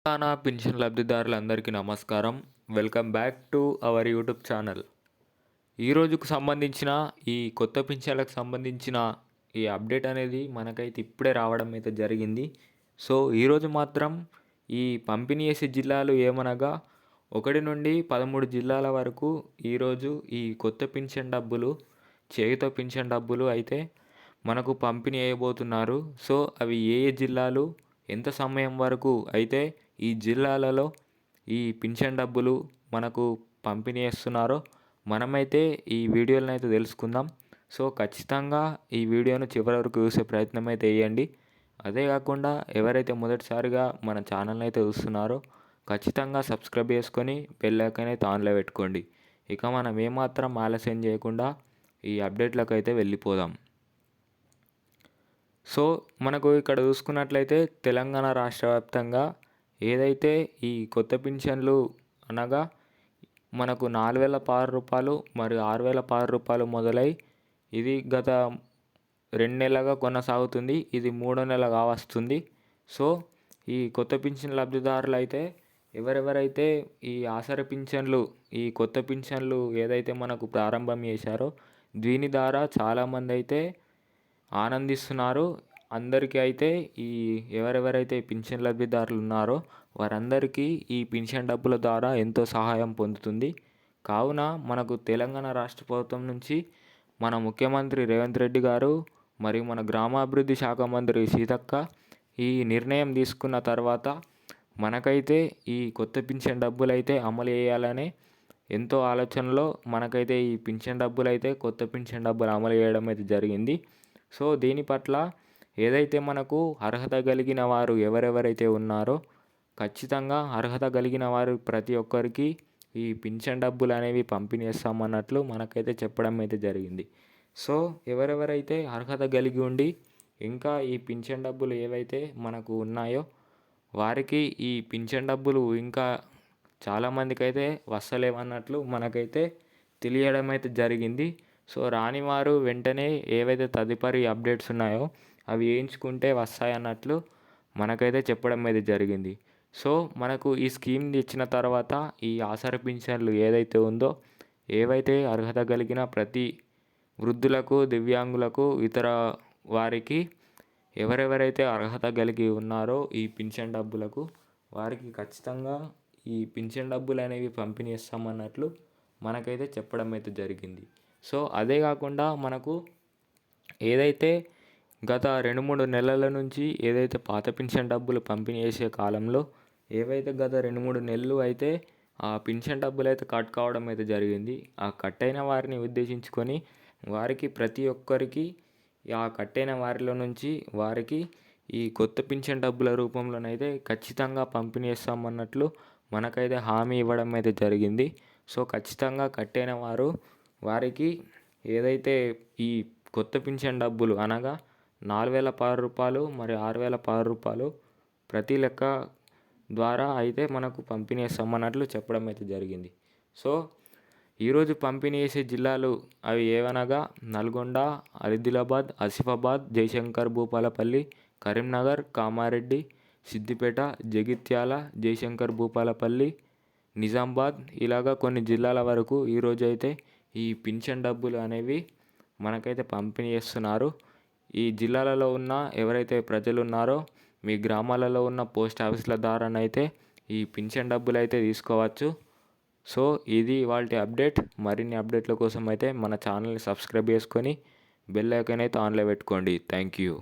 Telangana pension లబ్ధిదారులందరికీ నమస్కారం. Welcome back to our YouTube channel. ఈ రోజుకు సంబంధించిన ఈ కొత్త పింఛన్లకు సంబంధించిన ఈ అప్డేట్ అనేది మనకైతే ఇప్పుడే రావడం అయితే జరిగింది. సో ఈరోజు మాత్రం ఈ పంపిణీ చేసే జిల్లాలు ఏమనగా 1 నుండి 13 జిల్లాల వరకు ఈరోజు ఈ కొత్త పింఛన్ డబ్బులు, చేయుత పింఛన్ డబ్బులు అయితే మనకు పంపిణీ చేయబోతున్నారు. సో అవి ఏ ఏ జిల్లాలు, ఎంత సమయం వరకు అయితే ఈ జిల్లాలలో ఈ పింఛన్ డబ్బులు మనకు పంపిణీ చేస్తున్నారో మనమైతే ఈ వీడియోలను అయితే తెలుసుకుందాం. సో ఖచ్చితంగా ఈ వీడియోను చివరి వరకు చూసే ప్రయత్నం అయితే చేయండి. అదే కాకుండా ఎవరైతే మొదటిసారిగా మన ఛానల్ని అయితే చూస్తున్నారో ఖచ్చితంగా సబ్స్క్రైబ్ చేసుకొని బెల్ ఐకాన్ అయితే ఆన్లో పెట్టుకోండి. ఇక మనం ఏమాత్రం ఆలస్యం చేయకుండా ఈ అప్డేట్లకు అయితే వెళ్ళిపోదాం. సో మనకు ఇక్కడ చూసుకున్నట్లయితే తెలంగాణ రాష్ట్ర వ్యాప్తంగా ఏదైతే ఈ కొత్త పింఛన్లు అనగా మనకు 4,016 రూపాయలు మరియు 6,016 రూపాయలు మొదలై ఇది గత 2 నెలలుగా కొనసాగుతుంది. ఇది 3వ నెల కావస్తుంది. సో ఈ కొత్త పింఛన్ లబ్ధిదారులు అయితే ఎవరెవరైతే ఈ ఆసరా పింఛన్లు, ఈ కొత్త పింఛన్లు ఏదైతే మనకు ప్రారంభం చేశారో దీని ద్వారా చాలామంది అయితే ఆనందిస్తున్నారు. అందరికీ అయితే ఈ ఎవరెవరైతే పింఛన్ లబ్ధిదారులు ఉన్నారో వారందరికీ ఈ పింఛన్ డబ్బుల ద్వారా ఎంతో సహాయం పొందుతుంది. కావున మనకు తెలంగాణ రాష్ట్ర ప్రభుత్వం నుంచి మన ముఖ్యమంత్రి రేవంత్ రెడ్డి గారు మరియు మన గ్రామాభివృద్ధి శాఖ మంత్రి సీతక్క ఈ నిర్ణయం తీసుకున్న తర్వాత మనకైతే ఈ కొత్త పింఛన్ డబ్బులు అయితే అమలు చేయాలనే ఎంతో ఆలోచనలో మనకైతే ఈ పింఛన్ డబ్బులు అయితే కొత్త పింఛన్ డబ్బులు అమలు చేయడం అయితే జరిగింది. సో దీని పట్ల ఏదైతే మనకు అర్హత కలిగిన వారు ఎవరెవరైతే ఉన్నారో ఖచ్చితంగా అర్హత కలిగిన వారు ప్రతి ఒక్కరికి ఈ పింఛన్ డబ్బులు అనేవి పంపిణీ చేస్తామన్నట్లు మనకైతే చెప్పడం అయితే జరిగింది. సో ఎవరెవరైతే అర్హత కలిగి ఉండి ఇంకా ఈ పింఛన్ డబ్బులు ఏవైతే మనకు ఉన్నాయో వారికి ఈ పింఛన్ డబ్బులు ఇంకా చాలామందికి అయితే వస్తలేవన్నట్లు మనకైతే తెలియడం అయితే జరిగింది. సో రాని వారు వెంటనే ఏవైతే తదుపరి అప్డేట్స్ ఉన్నాయో అవి వేయించుకుంటే వస్తాయన్నట్లు మనకైతే చెప్పడం అయితే జరిగింది. సో మనకు ఈ స్కీమ్ ఇచ్చిన తర్వాత ఈ ఆసరా పింఛన్లు ఏదైతే ఉందో ఏవైతే అర్హత కలిగిన ప్రతి వృద్ధులకు, దివ్యాంగులకు, ఇతర వారికి ఎవరెవరైతే అర్హత కలిగి ఉన్నారో ఈ పింఛన్ డబ్బులకు వారికి ఖచ్చితంగా ఈ పింఛన్ డబ్బులు అనేవి పంపిణీ చేస్తామన్నట్లు మనకైతే చెప్పడం అయితే జరిగింది. సో అదే కాకుండా మనకు ఏదైతే గత 2-3 నెలల నుంచి ఏదైతే పాత పింఛన్ డబ్బులు పంపిణీ చేసే కాలంలో ఏవైతే గత 2-3 నెలలు అయితే ఆ పింఛన్ డబ్బులు అయితే కట్ కావడం అయితే జరిగింది. ఆ కట్ అయిన వారిని ఉద్దేశించుకొని వారికి ప్రతి ఒక్కరికి ఆ కట్ అయిన వారిలో నుంచి వారికి ఈ కొత్త పింఛన్ డబ్బుల రూపంలోనైతే ఖచ్చితంగా పంపిణీ చేస్తామన్నట్లు మనకైతే హామీ ఇవ్వడం అయితే జరిగింది. సో ఖచ్చితంగా కట్ అయిన వారికి ఏదైతే ఈ కొత్త పింఛన్ డబ్బులు అనగా 4,016 రూపాయలు మరియు 6,016 రూపాయలు ప్రతి లెక్క ద్వారా అయితే మనకు పంపిణీ చేస్తామన్నట్లు చెప్పడం అయితే జరిగింది. సో ఈరోజు పంపిణీ చేసే జిల్లాలు అవి ఏవనగా నల్గొండ, ఆదిలాబాద్, ఆసిఫాబాద్, జయశంకర్ భూపాలపల్లి, కరీంనగర్, కామారెడ్డి, సిద్దిపేట, జగిత్యాల, జయశంకర్ భూపాలపల్లి, నిజామాబాద్ ఇలాగా కొన్ని జిల్లాల వరకు ఈరోజు అయితే ఈ పింఛన్ డబ్బులు అనేవి మనకైతే పంపిణీ చేస్తున్నారు. ఈ జిల్లాలలో ఉన్న ఎవరైతే ప్రజలు ఉన్నారో మీ గ్రామాలలో ఉన్న పోస్ట్ ఆఫీసుల ద్వారానైతే ఈ పింఛన్ డబ్బులు అయితే తీసుకోవచ్చు. సో ఇది ఇవాల్టి అప్డేట్. మరిన్ని అప్డేట్ల కోసం అయితే మన ఛానల్ని సబ్స్క్రైబ్ చేసుకొని బెల్ ఐకాన్ అయితే ఆన్లో పెట్టుకోండి. Thank you.